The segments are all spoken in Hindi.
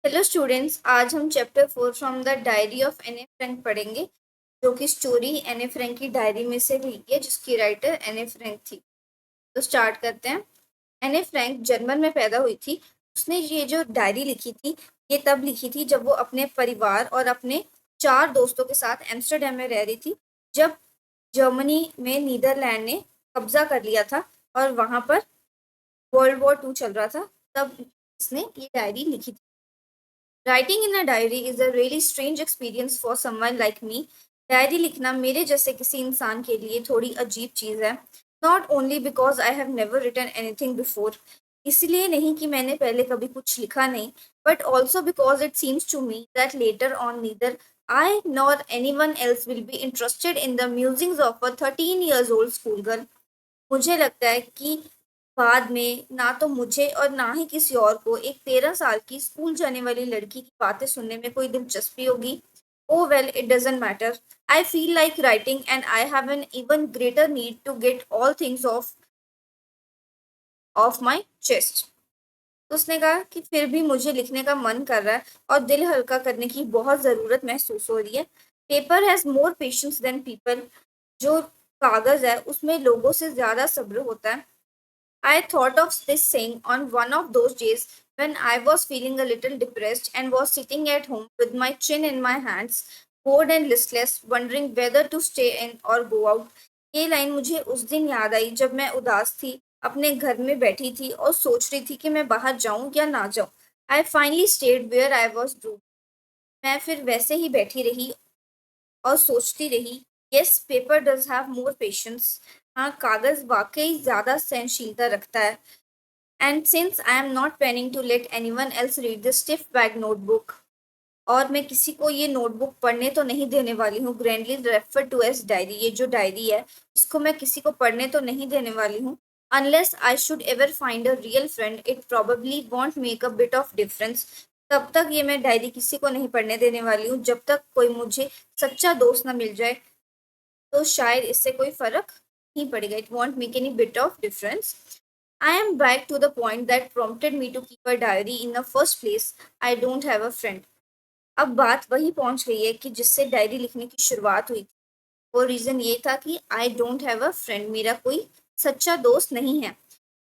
हेलो स्टूडेंट्स, आज हम chapter 4 from the diary of एने फ्रैंक पढ़ेंगे, जो कि स्टोरी एने फ्रैंक की डायरी में से ली है, जिसकी राइटर एने फ्रैंक थी। तो स्टार्ट करते हैं। एने फ्रैंक जर्मन में पैदा हुई थी। उसने ये जो डायरी लिखी थी, ये तब लिखी थी जब वो अपने परिवार और अपने 4 दोस्तों के साथ एम्स्टर्डम में रह रही थी, जब जर्मनी में नीदरलैंड ने कब्जा कर लिया था और वहां पर वर्ल्ड वॉर 2 चल रहा था। तब इसने ये डायरी लिखी थी। Writing in a diary is a really strange experience for someone like me. Diary लिखना मेरे जैसे किसी इंसान के लिए थोड़ी अजीब चीज़ है। Not only because I have never written anything before, इसलिए नहीं कि मैंने पहले कभी कुछ लिखा नहीं, but also because it seems to me that later on neither I nor anyone else will be interested in the musings of a 13 years old school girl. मुझे लगता है कि बाद में ना तो मुझे और ना ही किसी और को एक 13 साल की स्कूल जाने वाली लड़की की बातें सुनने में कोई दिलचस्पी होगी। Oh well, it doesn't matter. I feel like writing and I have an even greater need to get all things off my chest. तो उसने कहा कि फिर भी मुझे लिखने का मन कर रहा है और दिल हल्का करने की बहुत ज़रूरत महसूस हो रही है। Paper has more patience than people. जो कागज़ है उसमें लोगों से ज़्यादा सब्र होता है। I thought of this saying on one of those days when I was feeling a little depressed and was sitting at home with my chin in my hands, bored and listless, wondering whether to stay in or go out. ये लाइन मुझे उस दिन याद आई जब मैं उदास थी, अपने घर में बैठी थी और सोच रही थी कि मैं बाहर जाऊं या ना जाऊं। I finally stayed where I was due. मैं फिर वैसे ही बैठी रही और सोचती रही। Yes, paper does have more patience. हाँ, कागज वाकई ज्यादा सहनशीलता रखता है। And since I am not planning to let anyone else read the stiff backed notebook, और मैं किसी को ये नोटबुक पढ़ने तो नहीं देने वाली हूँ, grandly refer to as diary, ये जो डायरी है इसको मैं किसी को पढ़ने तो नहीं देने वाली हूँ। Unless I should ever find a real friend it probably want make a bit of difference. तब तक ये मैं डायरी किसी को नहीं पढ़ने देने वाली हूँ, जब तक कोई मुझे सच्चा दोस्त ना मिल जाए, तो शायद इससे कोई फर्क नहीं पड़ेगा। It won't make any bit of difference. I am back to the point that prompted me to keep a diary in the first place. I don't have a friend. अब बात वही पहुंच गई है कि जिससे डायरी लिखने की शुरुआत हुई थी। वो रीजन ये था कि I don't have a friend, मेरा कोई सच्चा दोस्त नहीं है।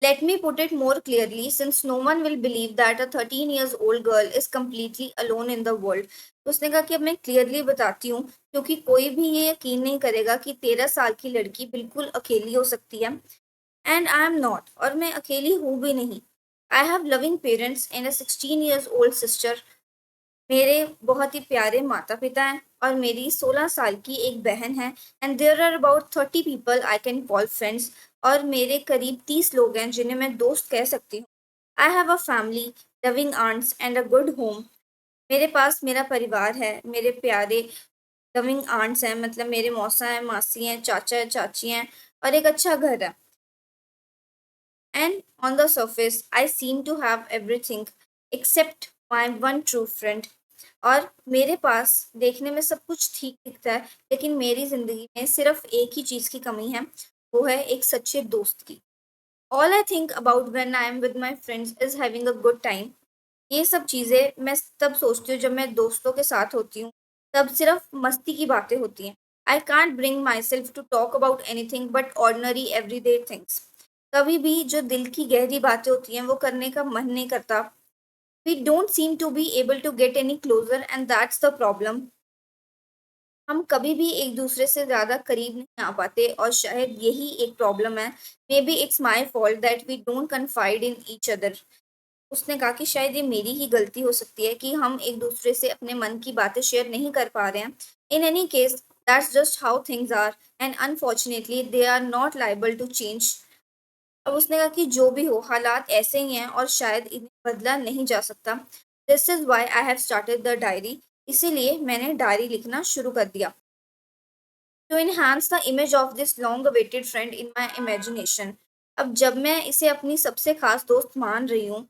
Let me put it more clearly, since no one will believe that a 13 years old girl is completely alone in the world. उसने कहा कि अब मैं क्लियरली बताती हूँ, क्योंकि कोई भी ये यकीन नहीं करेगा कि 13 साल की लड़की बिल्कुल अकेली हो सकती है। एंड आई एम नॉट, और मैं अकेली हूँ भी नहीं। I have loving parents and a 16 years old sister. मेरे बहुत ही प्यारे माता पिता हैं और मेरी 16 साल की एक बहन है। And there are about 30 people I can call friends. और मेरे करीब 30 लोग हैं जिन्हें मैं दोस्त कह सकती हूँ। I have a family, loving aunts and a good home. मेरे पास मेरा परिवार है, मेरे प्यारे लविंग आंट्स हैं, मतलब मेरे मौसा हैं, मासी हैं, चाचा हैं, चाची हैं, और एक अच्छा घर है। And on the surface, I seem to have everything except my one true friend. और मेरे पास देखने में सब कुछ ठीक दिखता है, लेकिन मेरी जिंदगी में सिर्फ एक ही चीज की कमी है, वो है एक सच्चे दोस्त की। All I think about when I am with my friends is having a good time. ये सब चीजें मैं तब सोचती हूँ जब मैं दोस्तों के साथ होती हूँ, तब सिर्फ मस्ती की बातें होती हैं। I can't bring myself to talk about anything but ordinary everyday things. कभी भी जो दिल की गहरी बातें होती हैं वो करने का मन नहीं करता। We don't seem to be able to get any closer and that's the problem. हम कभी भी एक दूसरे से ज़्यादा करीब नहीं आ पाते और शायद यही एक प्रॉब्लम है। Maybe it's my fault that we don't confide in each other. उसने कहा कि शायद ये मेरी ही गलती हो सकती है कि हम एक दूसरे से अपने मन की बातें शेयर नहीं कर पा रहे हैं। In any case, that's just how things are and unfortunately they are not liable to change. अब उसने कहा कि जो भी हो, हालात ऐसे ही हैं और शायद इन्हें बदला नहीं जा सकता। This is why I have started the diary. इसीलिए मैंने डायरी लिखना शुरू कर दिया। To enhance the image of this long awaited friend in my imagination. अब जब मैं इसे अपनी सबसे खास दोस्त मान रही हूँ,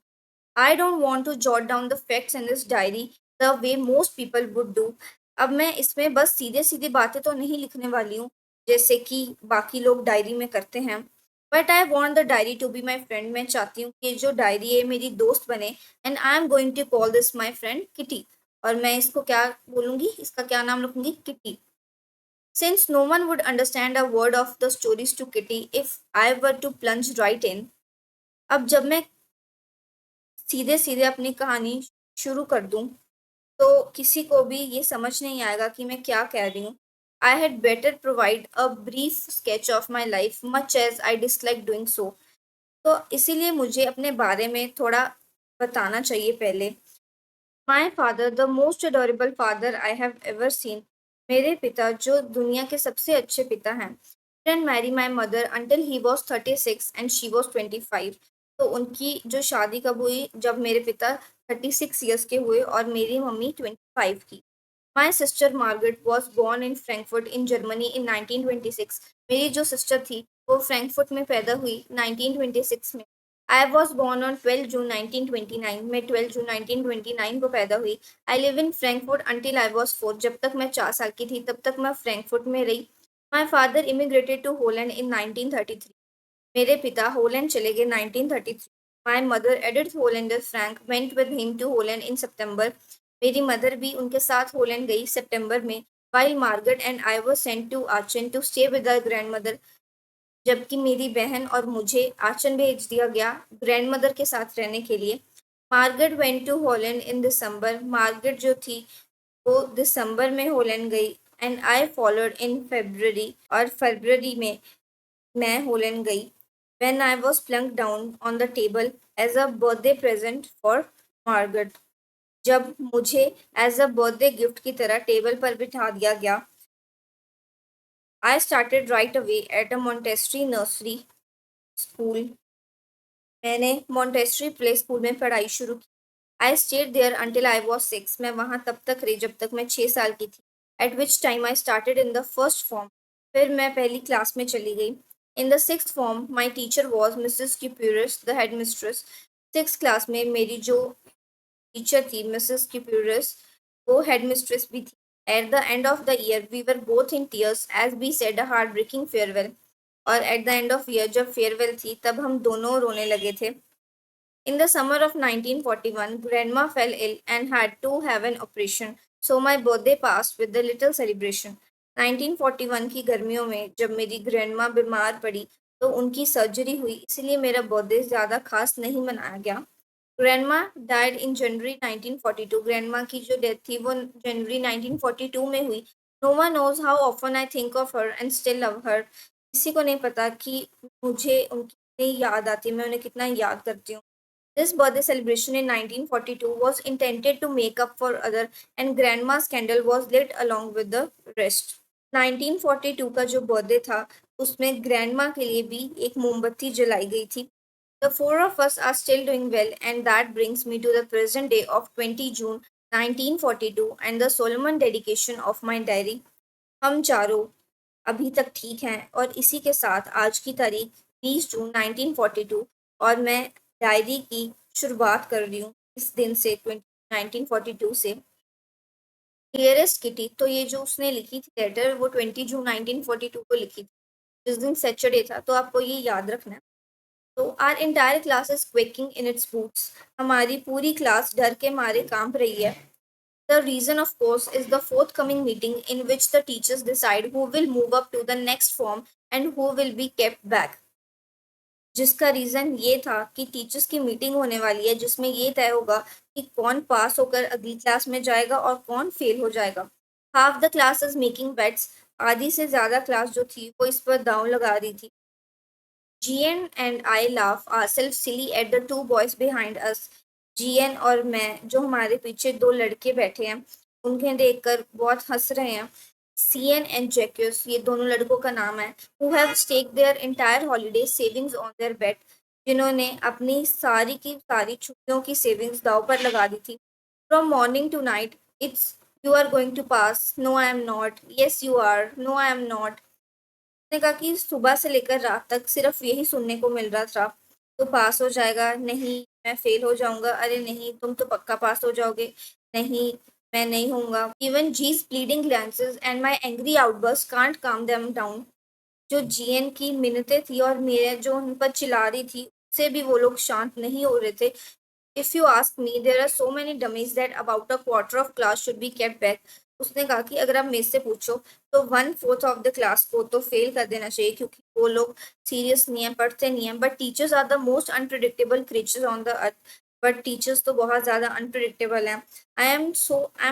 I don't want to jot down the facts in this diary the way most people would do. अब मैं इसमें बस सीधे सीधे बातें तो नहीं लिखने वाली हूँ, जैसे कि बाकी लोग डायरी में करते हैं, but I want the diary to be my friend. मैं चाहती हूँ कि जो डायरी है मेरी दोस्त बने। And I am going to call this my friend Kitty. और मैं इसको क्या बोलूंगी, इसका क्या नाम रखूंगी, Kitty. Since no one would understand a word of the stories to Kitty if I were to plunge right in. अब जब मैं सीधे सीधे अपनी कहानी शुरू कर दूं तो किसी को भी ये समझ नहीं आएगा कि मैं क्या कह रही हूँ। I had better provide a brief sketch of my life much as I dislike doing so. तो इसीलिए मुझे अपने बारे में थोड़ा बताना चाहिए पहले। My father the most adorable father I have ever seen. मेरे पिता जो दुनिया के सबसे अच्छे पिता हैं। Didn't marry my mother until he was 36 and she was 25। तो उनकी जो शादी कब हुई, जब मेरे पिता 36 ईयर्स के हुए और मेरी मम्मी 25 की। My sister Margaret was born in Frankfurt in Germany in 1926। मेरी जो सिस्टर थी वो फ्रैंकफर्ट में पैदा हुई 1926 में। आई वॉज बॉर्न ऑन 12 जून 1929। मैं 12 जून 1929 को पैदा हुई। I live in Frankfurt until I was 4। जब तक मैं 4 साल की थी तब तक मैं फ्रैंकफर्ट में रही। My father immigrated to Holland in 1933। मेरे पिता होलैंड चले गए 1933। My mother Edith Hollander Frank went with him to Holland in September. मेरी मदर भी उनके साथ होलैंड गई सितंबर में। While Margaret and I were sent to Aachen to stay with our grandmother. जबकि मेरी बहन और मुझे आचन भेज दिया गया ग्रैंडमदर के साथ रहने के लिए। Margaret went to Holland in December. Margaret जो थी वो दिसंबर में होलैंड गई। And I followed in February. और फरवरी में मैं होलैंड गई। When I was plunked down on the table as a birthday present for Margaret। जब मुझे एज अ बर्थडे गिफ्ट की तरह टेबल पर बिठा दिया गया। I started right away at a Montessori nursery school. मैंने मोंटेस्ट्री प्ले स्कूल में पढ़ाई शुरू की। I stayed there until I was 6। मैं वहाँ तब तक रही जब तक मैं 6 साल की थी। At which time I started in the first form. फिर मैं पहली क्लास में चली गई। In the six form my teacher was Mrs Kuperus the head mistress. 6 class में मेरी जो टीचर थी मिसेस क्यूप्यूरस, वो हेड मिस्ट्रेस भी थी। At the end of the year we were both in tears as we said a heart breaking farewell. और at the end of year जब फेयरवेल थी तब हम दोनों रोने लगे थे। In the summer of 1941, Grandma fell ill and had to have an operation, so my birthday passed with a little celebration. 1941 की गर्मियों में जब मेरी ग्रैंडमा बीमार पड़ी तो उनकी सर्जरी हुई, इसलिए मेरा बर्थडे ज़्यादा खास नहीं मनाया गया। Grandma died in January 1942। Grandma की जो डेथ थी वो जनवरी 1942 में हुई। No one knows how often I think of her and still love her. किसी को नहीं पता कि मुझे उनकी कितनी याद आती है, मैं उन्हें कितना याद करती हूँ। This birthday celebration in 1942 was intended to make up for other, and Grandma's candle was lit along with the rest. 1942 का जो बर्थडे था उसमें ग्रैंडमा के लिए भी एक मोमबत्ती जलाई गई थी। The four of us are still doing well, and that brings me to the present day of 20 June 1942 and the solemn dedication of my diary. हम चारों अभी तक ठीक हैं और इसी के साथ आज की तारीख 20 जून 1942 और मैं डायरी की शुरुआत कर रही हूँ इस दिन से 1942 से। डियरेस्ट किटी, तो ये जो उसने लिखी थी लेटर वो 20 जून 1942 को लिखी थी जिस दिन सैटरडे था, तो आपको ये याद रखना है। तो our entire class is quaking in its boots. हमारी पूरी क्लास डर के मारे कांप रही है। The reason, of course, is the forthcoming meeting in which the teachers decide who will move up to the next form and who will be kept back. जिसका रीज़न ये था कि टीचर्स की मीटिंग होने वाली है जिसमें ये तय होगा कि कौन पास होकर अगली क्लास में जाएगा और कौन फेल हो जाएगा। Half the class is making bets. आधी से ज़्यादा क्लास जो थी वो इस पर दांव लगा रही थी। G N and I laugh ourselves silly at the two boys behind us। G N और मैं जो हमारे पीछे दो लड़के बैठे हैं उन्हें देखकर बहुत हंस रहे हैं। सीएन एंड जैक्यूस, ये दोनों लड़कों का नाम है। Who have stake their entire holiday savings on their bet. जिन्होंने अपनी सारी की सारी छुट्टियों की सेविंग्स दाव पर लगा दी थी। From morning to night it's you are going to pass, no I am not, yes you are, no I am not. उसने कहा कि सुबह से लेकर रात तक सिर्फ यही सुनने को मिल रहा था। तो पास हो जाएगा, नहीं मैं फेल हो जाऊंगा, अरे नहीं तुम तो पक्का पास हो जाओगे, नहीं मैं नहीं होऊंगा। Even G's pleading glances and my angry outbursts can't calm them down. जो जीएन की मिन्नतें थी और मेरे जो उन पर चिल्ला रही थी, उससे भी वो लोग शांत नहीं हो रहे थे। If you ask me there are so many dummies that about a quarter of class should be kept back. उसने कहा कि अगर आप मेरे से पूछो तो 1/4 ऑफ द क्लास को तो फेल कर देना चाहिए, क्योंकि वो लोग सीरियस नहीं है, पढ़ते नहीं है। But teachers are the most unpredictable creatures on the earth. But teachers तो बहुत ज्यादा अनप्रिडिक्टेबल हैं। I am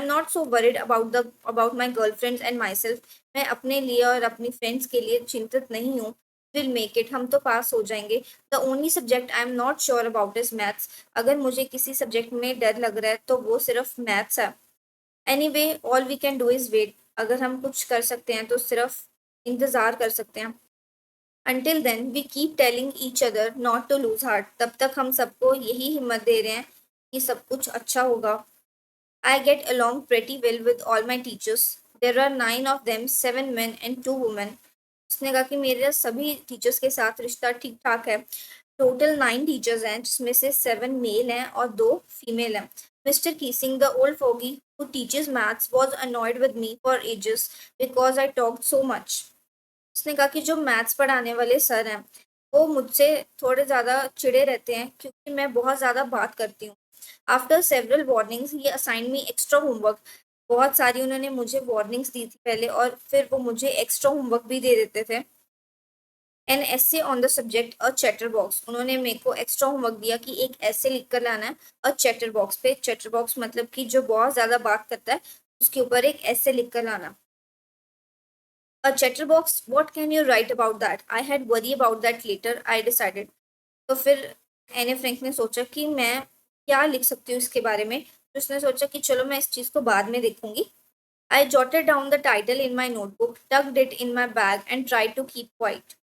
not so worried about my girlfriends and myself. मैं अपने लिए और अपनी फ्रेंड्स के लिए चिंतित नहीं हूँ। विल मेक इट, हम तो पास हो जाएंगे। The only subject I am not sure about is maths. अगर मुझे किसी सब्जेक्ट में डर लग रहा है तो वो सिर्फ मैथ्स है। Anyway all we can do is wait. अगर हम कुछ कर सकते हैं तो सिर्फ इंतजार कर सकते हैं। Until then we keep telling each other not to lose heart. तब तक हम सबको यही हिम्मत दे रहे हैं कि सब कुछ अच्छा होगा। I get along pretty well with all my teachers. There are 9 of them, 7 men and 2 women. उसने कहा कि मेरे सभी टीचर्स के साथ रिश्ता ठीक ठाक है। टोटल 9 टीचर्स हैं, जिसमें से 7 मेल हैं और 2 फीमेल हैं। Mr Keesing, the old fogey who teaches maths, was annoyed with me for ages because I talked so much. उसने कहा कि जो मैथ्स पढ़ाने वाले सर हैं, वो मुझसे थोड़े ज़्यादा चिढ़े रहते हैं क्योंकि मैं बहुत ज़्यादा बात करती हूँ। आफ्टर सेवरल वार्निंग्स ही असाइन मी एक्स्ट्रा होमवर्क। बहुत सारी उन्होंने मुझे वार्निंग्स दी थी पहले, और फिर वो मुझे एक्स्ट्रा होमवर्क भी दे देते थे। An essay on the subject a chatterbox. उन्होंने मेरे को एक्स्ट्रा होमवर्क दिया कि एक ऐसे लिख कर लाना है अ चैटर बॉक्स पे। चैटर बॉक्स मतलब कि जो बहुत ज़्यादा बात करता है, उसके ऊपर एक ऐसे लिख कर लाना। A chatterbox, what can you write about that? I had worry about that later, I decided. तो फिर एने फ्रैंक ने सोचा कि मैं क्या लिख सकती हूँ इसके बारे में। तो उसने सोचा कि चलो मैं इस चीज़ को बाद में देखूंगी। I jotted down the title in my notebook, tucked it in my bag and tried to keep quiet.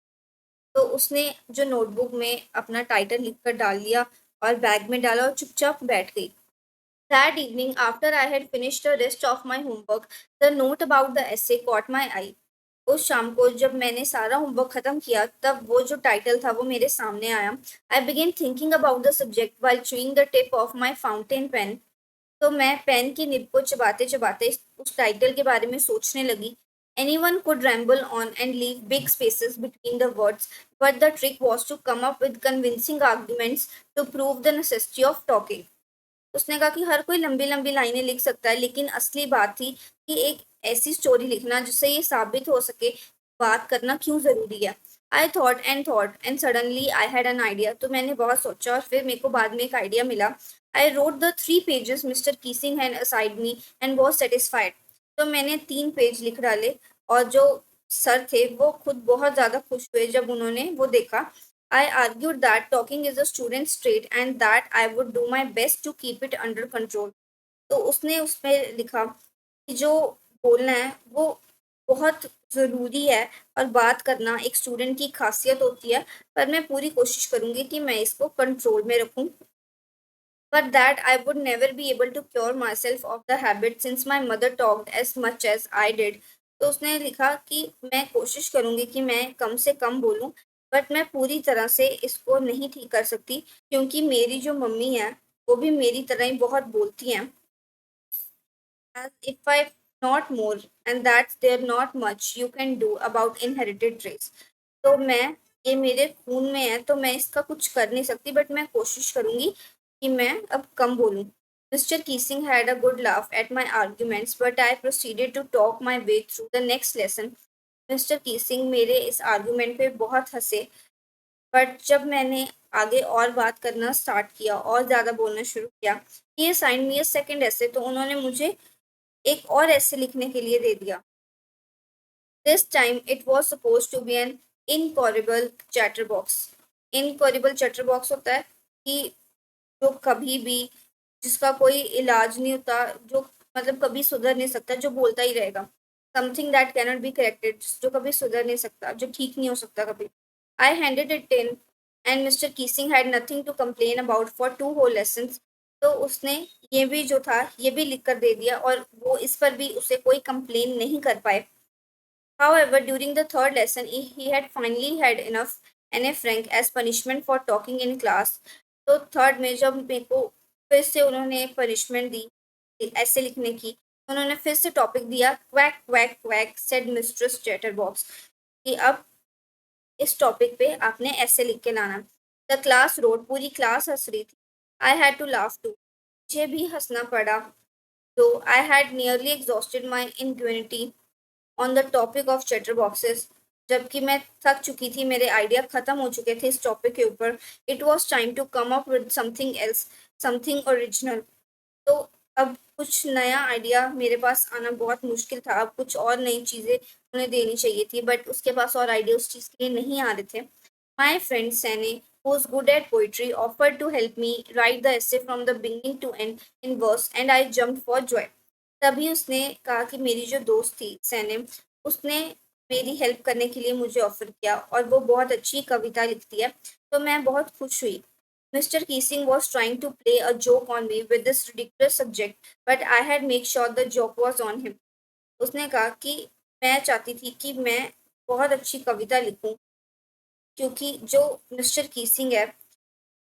तो उसने जो नोटबुक में अपना टाइटल लिख कर डाल दिया और बैग में डाला और चुपचाप बैठ गई। That evening, after I had finished the rest of my homework, the note about the essay caught my eye. उस शाम को जब मैंने सारा होमवर्क खत्म किया, तब वो जो टाइटल था वो मेरे सामने आया। I began thinking about the subject while chewing the tip of my fountain pen. तो मैं पेन की निब को चबाते चबाते उस टाइटल के बारे में सोचने लगी। Anyone could ramble on and leave big spaces between the words, but the trick was to come up with convincing arguments to prove the necessity of talking. उसने कहा कि हर कोई लंबी-लंबी लाइनें लिख सकता है, लेकिन असली बात थी कि एक ऐसी स्टोरी लिखना जिससे ये साबित हो सके बात करना क्यों ज़रूरी है। I thought and suddenly I had an idea. तो मैंने बहुत सोचा और फिर मेरे को बाद में एक आइडिया मिला। I wrote the 3 pages Mr Keesing had assigned me and was satisfied. तो मैंने 3 पेज लिख डाले, और जो सर थे वो खुद बहुत ज़्यादा खुश हुए जब उन्होंने वो देखा। I argued that talking is a student's trait and that I would do my best to keep it under control. तो उसने उसमें लिखा कि जो बोलना है वो बहुत ज़रूरी है और बात करना एक स्टूडेंट की खासियत होती है, पर मैं पूरी कोशिश करूँगी कि मैं इसको कंट्रोल में रखूँ। But that I would never be able to cure myself of the habit since my mother talked as much as I did. तो उसने लिखा कि मैं कोशिश करूंगी कि मैं कम से कम बोलूं, बट मैं पूरी तरह से इसको नहीं ठीक कर सकती, क्योंकि मेरी जो मम्मी है वो भी मेरी तरह ही बहुत बोलती हैं। As if I not more, and that's there not much you can do about inherited traits. तो मैं ये मेरे खून में है, तो मैं इसका कुछ कर नहीं सकती, बट मैं कोशिश करूंगी कि मैं अब कम बोलूं। Mr Keesing had a good laugh at my arguments, but I proceeded to talk my way through the next lesson. Mister Keesing मेरे इस आर्गुमेंट पे बहुत हंसे, बट जब मैंने आगे और बात करना स्टार्ट किया और ज़्यादा बोलना शुरू किया, ये साइन मी अ सेकंड ऐसे, तो उन्होंने मुझे एक और ऐसे लिखने के लिए दे दिया। This time it was suppose to be an incorrigible chatter box. Incorrigible chatter box होता है कि जो कभी भी, जिसका कोई इलाज नहीं होता, जो मतलब कभी सुधर नहीं सकता, जो बोलता ही रहेगा। Something that cannot be corrected, जो कभी सुधर नहीं सकता, जो ठीक नहीं हो सकता कभी। I handed it in and mister Keesing had nothing to complain about for 2 whole lessons. तो उसने ये भी जो था ये भी लिख कर दे दिया, और वो इस पर भी उसे कोई कंप्लेन नहीं कर पाए। However, during the third lesson, he had finally had enough and a frank as punishment for talking in class. तो थर्ड में जब मेरे को फिर से उन्होंने पनिशमेंट दी ऐसे लिखने की, तो उन्होंने फिर से टॉपिक दिया, quack quack quack said mistress chatter box, कि अब इस टॉपिक पे आपने ऐसे लिख के लाना। द क्लास रोड, पूरी क्लास हंस रही थी। I had to laugh too, मुझे भी हंसना पड़ा। तो I had nearly exhausted my ingenuity on the topic of chatter boxes, जबकि मैं थक चुकी थी, मेरे आइडिया खत्म हो चुके थे इस टॉपिक के ऊपर। It was time to come up with something else, something original. तो अब कुछ नया आइडिया मेरे पास आना बहुत मुश्किल था, अब कुछ और नई चीज़ें उन्हें देनी चाहिए थी, बट उसके पास और आइडिया उस चीज़ के लिए नहीं आ रहे थे। My friend Saini, who was good at poetry, offered to help me write the essay from the beginning to end in verse, and I jumped for joy. तभी उसने कहा कि मेरी जो दोस्त थी सैने, उसने मेरी हेल्प करने के लिए मुझे ऑफर किया और वो बहुत अच्छी कविता लिखती है, तो मैं बहुत खुश हुई। Mr. Keesing was trying to play a joke on me with this ridiculous subject, but I had made sure the joke was on him. उसने कहा कि मैं चाहती थी कि मैं बहुत अच्छी कविता लिखूं, क्योंकि जो मिस्टर कीसिंग है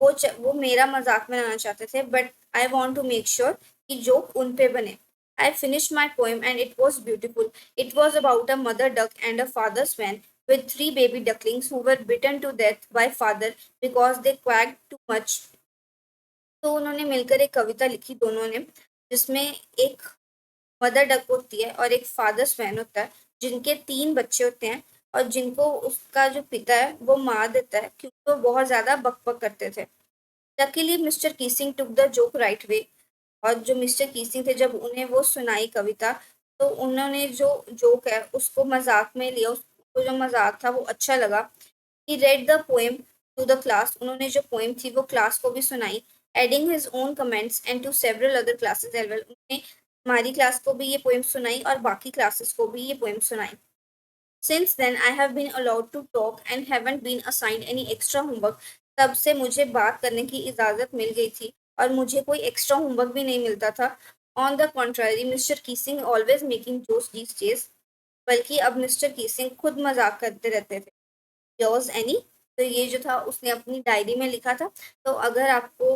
वो मेरा मजाक बनाना चाहते थे, but I want to make sure कि जोक उन पे बने। I finish my poem and it was beautiful. It was about a mother duck and a father swan with three baby ducklings who were bitten to death by father because they quacked too much. तो उन्होंने मिलकर एक कविता लिखी दोनों ने, जिसमें एक मदर डक होती है और एक फादर स्वैन होता है, जिनके 3 बच्चे होते हैं और जिनको उसका जो पिता है वो मार देता है क्योंकि वो बहुत ज़्यादा बक-बक करते थे। Luckily mister Keesing took the joke right way, और जो मिस्टर कीसिंग थे जब उन्हें वो सुनाई कविता, तो उन्होंने जो जोक है उसको मज़ाक में लिया, उसको जो मज़ाक था वो अच्छा लगा। He read the poem to the class, उन्होंने जो पोएम थी वो क्लास को भी सुनाई, adding his own comments and to several other classes as well. उन्होंने हमारी क्लास को भी ये पोएम सुनाई और बाकी क्लासेस को भी ये पोएम सुनाई। Since then, I have been allowed to talk and haven't been assigned any extra homework. तब से मुझे बात करने की इजाज़त मिल गई थी और मुझे कोई एक्स्ट्रा होमवर्क भी नहीं मिलता था। On the contrary, mister Keesing always making jokes these days, बल्कि अब मिस्टर कीसिंग खुद मजाक करते रहते थे। योर्स एनी, तो ये जो था उसने अपनी डायरी में लिखा था। तो अगर आपको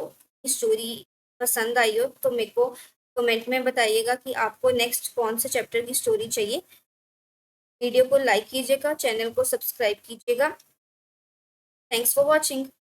स्टोरी पसंद आई हो तो मेरे को कमेंट में बताइएगा कि आपको नेक्स्ट कौन से चैप्टर की स्टोरी चाहिए। वीडियो को लाइक कीजिएगा, चैनल को सब्सक्राइब कीजिएगा। Thanks for watching.